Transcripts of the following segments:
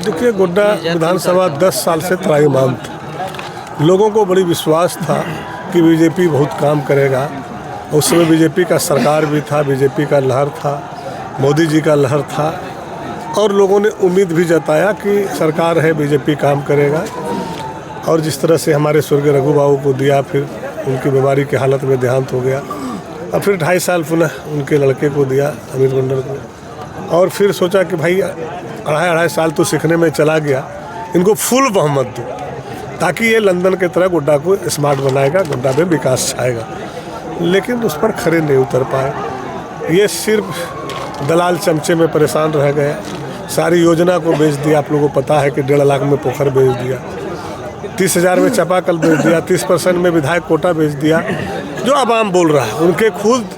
देखिए, गोड्डा विधानसभा 10 साल से त्राहिमाम था। लोगों को बड़ी विश्वास था कि बीजेपी बहुत काम करेगा। उस समय बीजेपी का सरकार भी था, बीजेपी का लहर था, मोदी जी का लहर था और लोगों ने उम्मीद भी जताया कि सरकार है, बीजेपी काम करेगा। और जिस तरह से हमारे स्वर्गीय रघु बाबू को दिया, फिर उनकी बीमारी की हालत में देहांत हो गया और फिर 2.5 साल पुनः उनके लड़के को दिया, अमित मंडल को। और फिर सोचा कि भाई 2.5 साल तो सीखने में चला गया, इनको फुल बहुमत दो ताकि ये लंदन की तरह गोड्डा को स्मार्ट बनाएगा, गोड्डा में विकास छाएगा। लेकिन उस पर खरे नहीं उतर पाए। ये सिर्फ दलाल चमचे में परेशान रह गए। सारी योजना को बेच दिया। आप लोगों को पता है कि 1.5 लाख में पोखर बेच दिया, 30,000 में चापाकल बेच दिया, 30% में विधायक कोटा बेच दिया। जो आवाम बोल रहा है, उनके खुद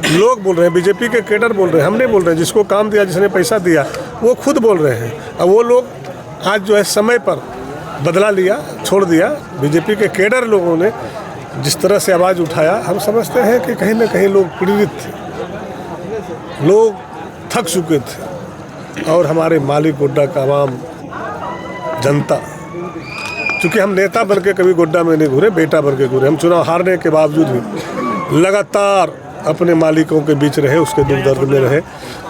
लोग बोल रहे हैं, बीजेपी के कैडर बोल रहे हैं, हम नहीं बोल रहे हैं। जिसको काम दिया, जिसने पैसा दिया, वो खुद बोल रहे हैं। अब वो लोग आज जो है समय पर बदला लिया, छोड़ दिया। बीजेपी के कैडर लोगों ने जिस तरह से आवाज़ उठाया, हम समझते हैं कि कहीं ना कहीं लोग पीड़ित थे, लोग थक चुके थे। और हमारे मालिक गोड्डा का आवाम, जनता, चूँकि हम नेता बन के कभी गोड्डा में नहीं घूरे, बेटा बन के घूरे। हम चुनाव हारने के बावजूद भी लगातार अपने मालिकों के बीच रहे, उसके दुख दर्द में रहे,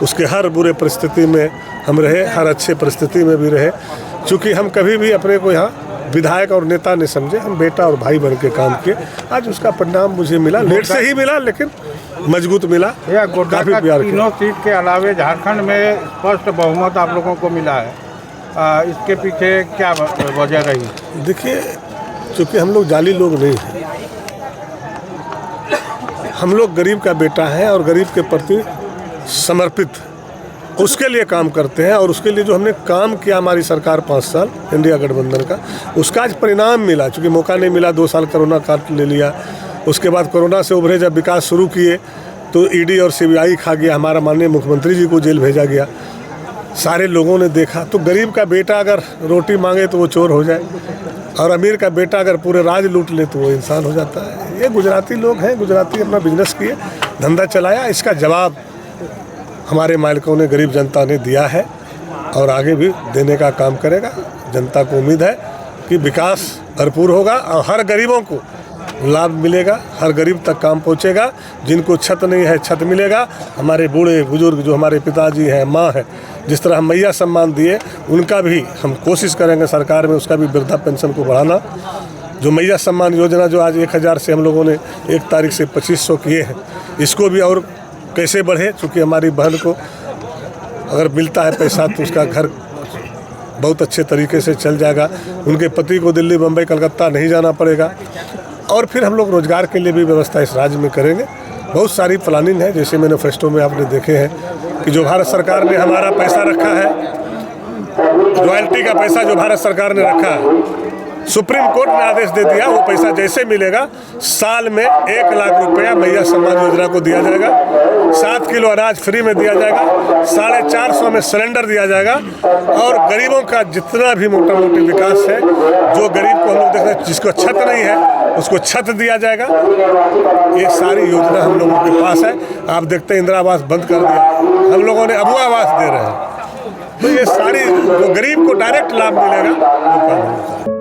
उसके हर बुरे परिस्थिति में हम रहे, हर अच्छे परिस्थिति में भी रहे। चूँकि हम कभी भी अपने को यहाँ विधायक और नेता नहीं समझे, हम बेटा और भाई बन के काम किए। आज उसका परिणाम मुझे मिला, लेट से ही मिला, लेकिन मजबूत मिला। काफ़ी प्यार। तीनों सीट के अलावे झारखंड में स्पष्ट बहुमत आप लोगों को मिला है, इसके पीछे क्या वजह रही? देखिए, चूँकि हम लोग जाली लोग नहीं हैं, हम लोग गरीब का बेटा है और गरीब के प्रति समर्पित, उसके लिए काम करते हैं। और उसके लिए जो हमने काम किया, हमारी सरकार 5 साल इंडिया गठबंधन का, उसका आज परिणाम मिला। चूँकि मौका नहीं मिला, 2 साल कोरोना काट ले लिया। उसके बाद कोरोना से उभरे, जब विकास शुरू किए तो ईडी और सीबीआई खा गया, हमारा माननीय मुख्यमंत्री जी को जेल भेजा गया। सारे लोगों ने देखा। तो गरीब का बेटा अगर रोटी मांगे तो वो चोर हो जाए, और अमीर का बेटा अगर पूरे राज लूट ले तो वो इंसान हो जाता है। ये गुजराती लोग हैं, गुजराती अपना बिजनेस किए, धंधा चलाया। इसका जवाब हमारे मालिकों ने, गरीब जनता ने दिया है और आगे भी देने का काम करेगा। जनता को उम्मीद है कि विकास भरपूर होगा और हर गरीबों को लाभ मिलेगा, हर गरीब तक काम पहुंचेगा। जिनको छत नहीं है, छत मिलेगा। हमारे बूढ़े बुजुर्ग जो हमारे पिताजी हैं, माँ हैं, जिस तरह हम मैया सम्मान दिए, उनका भी हम कोशिश करेंगे सरकार में, उसका भी वृद्धा पेंशन को बढ़ाना। जो मैया सम्मान योजना जो आज 1000 से हम लोगों ने 1 तारीख से 2500 किए हैं, इसको भी और कैसे बढ़े। चूँकि हमारी बहन को अगर मिलता है पैसा तो उसका घर बहुत अच्छे तरीके से चल जाएगा, उनके पति को दिल्ली, बम्बई, कलकत्ता नहीं जाना पड़ेगा। और फिर हम लोग रोजगार के लिए भी व्यवस्था इस राज्य में करेंगे। बहुत सारी प्लानिंग है, जैसे मैनिफेस्टो में आपने देखे हैं कि जो भारत सरकार ने हमारा पैसा रखा है, रॉयल्टी का पैसा जो भारत सरकार ने रखा है, सुप्रीम कोर्ट ने आदेश दे दिया, वो पैसा जैसे मिलेगा साल में 1 लाख रुपया मैया सम्मान योजना को दिया जाएगा। 7 किलो अनाज फ्री में दिया जाएगा, 450 में सिलेंडर दिया जाएगा। और गरीबों का जितना भी मोटा मोटी विकास है, जो गरीब को हम लोग देख रहे हैं, जिसको छत नहीं है उसको छत दिया जाएगा। ये सारी योजना हम लोगों के पास है। आप देखते हैं इंदिरा आवास बंद कर दिया, हम लोगों ने अबू आवास दे रहे हैं। तो ये सारी जो गरीब को डायरेक्ट लाभ मिलेगा वो काम होगा।